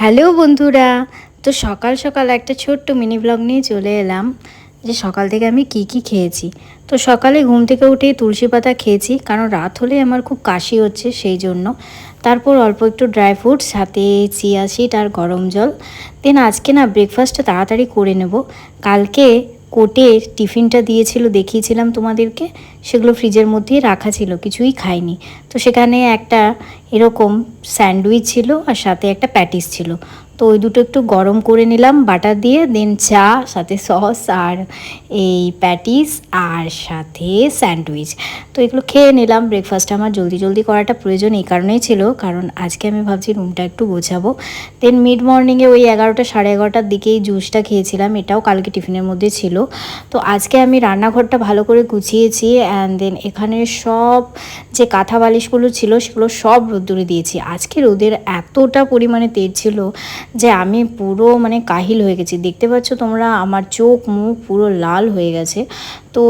Hello বন্ধুরা, তো সকাল সকাল একটা ছোট্ট মিনি ব্লগ নিয়ে চলে এলাম যে সকাল থেকে আমি কি কি খেয়েছি। তো সকালে ঘুম থেকে উঠেই তুলসী পাতা খেয়েছি, কারণ রাত হলে আমার খুব কাশি হচ্ছে সেই জন্য। তারপর অল্প একটু ড্রাই ফ্রুট, সাথে চিয়া সিড আর গরম জল। দেন আজকে না ব্রেকফাস্টটা তাড়াতাড়ি করে নেব। কালকে কোটের টিফিনটা দিয়েছিল, দেখিয়েছিলাম তোমাদেরকে, সেগুলো ফ্রিজের মধ্যেই রাখা ছিল, কিছুই খাইনি। তো সেখানে একটা এরকম স্যান্ডউইচ ছিল আর সাথে একটা প্যাটিস ছিল। তো ওই দুটো একটু গরম করে নিলাম বাটার দিয়ে, দেন চা, সাথে সস আর এই প্যাটিস আর সাথে স্যান্ডউইচ। তো এগুলো খেয়ে নিলাম। ব্রেকফাস্ট আমার জলদি জলদি করাটা প্রয়োজন এই কারণেই ছিল, কারণ আজকে আমি ভাবছি রুমটা একটু গোছাবো। দেন মিড মর্নিংয়ে ওই 11টা সাড়ে 11টার দিকেই জুসটা খেয়েছিলাম, এটাও কালকে টিফিনের মধ্যে ছিল। তো আজকে আমি রান্নাঘরটা ভালো করে গুছিয়েছি, অ্যান্ড দেন এখানে সব যে কাঁথা বালিশগুলো ছিল সেগুলো সব রোদ্দুরে দিয়েছি। আজকে রোদের এতটা পরিমাণে তেজ ছিল যে আমি পুরো কাহিল হয়ে গেছি। দেখতে পাচ্ছ তোমরা, আমার চোখ মুখ পুরো লাল হয়ে গেছে। তো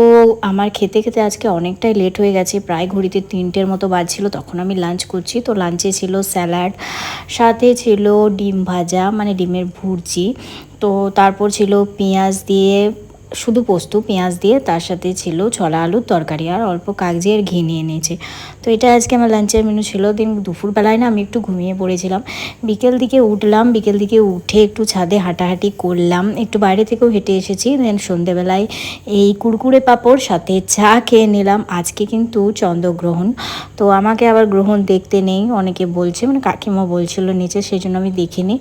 আমার খেতে খেতে আজকে অনেকটাই লেট হয়ে গেছে, প্রায় ঘড়িতে 3টের মতো বাজছিল, তখন আমি লাঞ্চ করছি। তো লাঞ্চে ছিল স্যালাড, সাথে ছিল ডিম ভাজা, ডিমের ভুর্জি। তো তারপর ছিল পেঁয়াজ দিয়ে, শুধু পোস্ত পেঁয়াজ দিয়ে, তার সাথে ছিল ছোলা আলুর তরকারি আর অল্প কাগজি আর ঘি নিয়ে নিয়েছে। তো এটা আজকে আমার লাঞ্চের মেনু ছিল। দিন দুপুরবেলায় না আমি একটু ঘুমিয়ে পড়েছিলাম। বিকেল দিকে উঠলাম, বিকেল দিকে উঠে একটু ছাদে হাঁটাহাঁটি করলাম, একটু বাইরে থেকেও হেঁটে এসেছি। দেন সন্ধেবেলায় এই কুরকুরে পাঁপড় সাথে চা খেয়ে নিলাম। আজকে কিন্তু চন্দ্রগ্রহণ, তো আমাকে আবার গ্রহণ দেখতে নেই অনেকে বলছে, কাকিমা বলছিল নিচে, সেই জন্য আমি দেখিনি।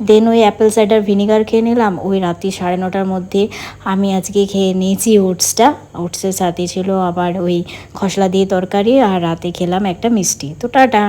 দেন ওই অ্যাপেল সাইডার ভিনিগার খেয়ে নিলাম। ওই রাত্রি 9:30টার মধ্যে আমি আজকে খেয়ে নিয়েছি ওটসটা। ওটসের সাথে ছিল আবার ওই খসলা দিয়ে তরকারি, আর রাতে খেলাম একটা মিষ্টি। তো টাটা।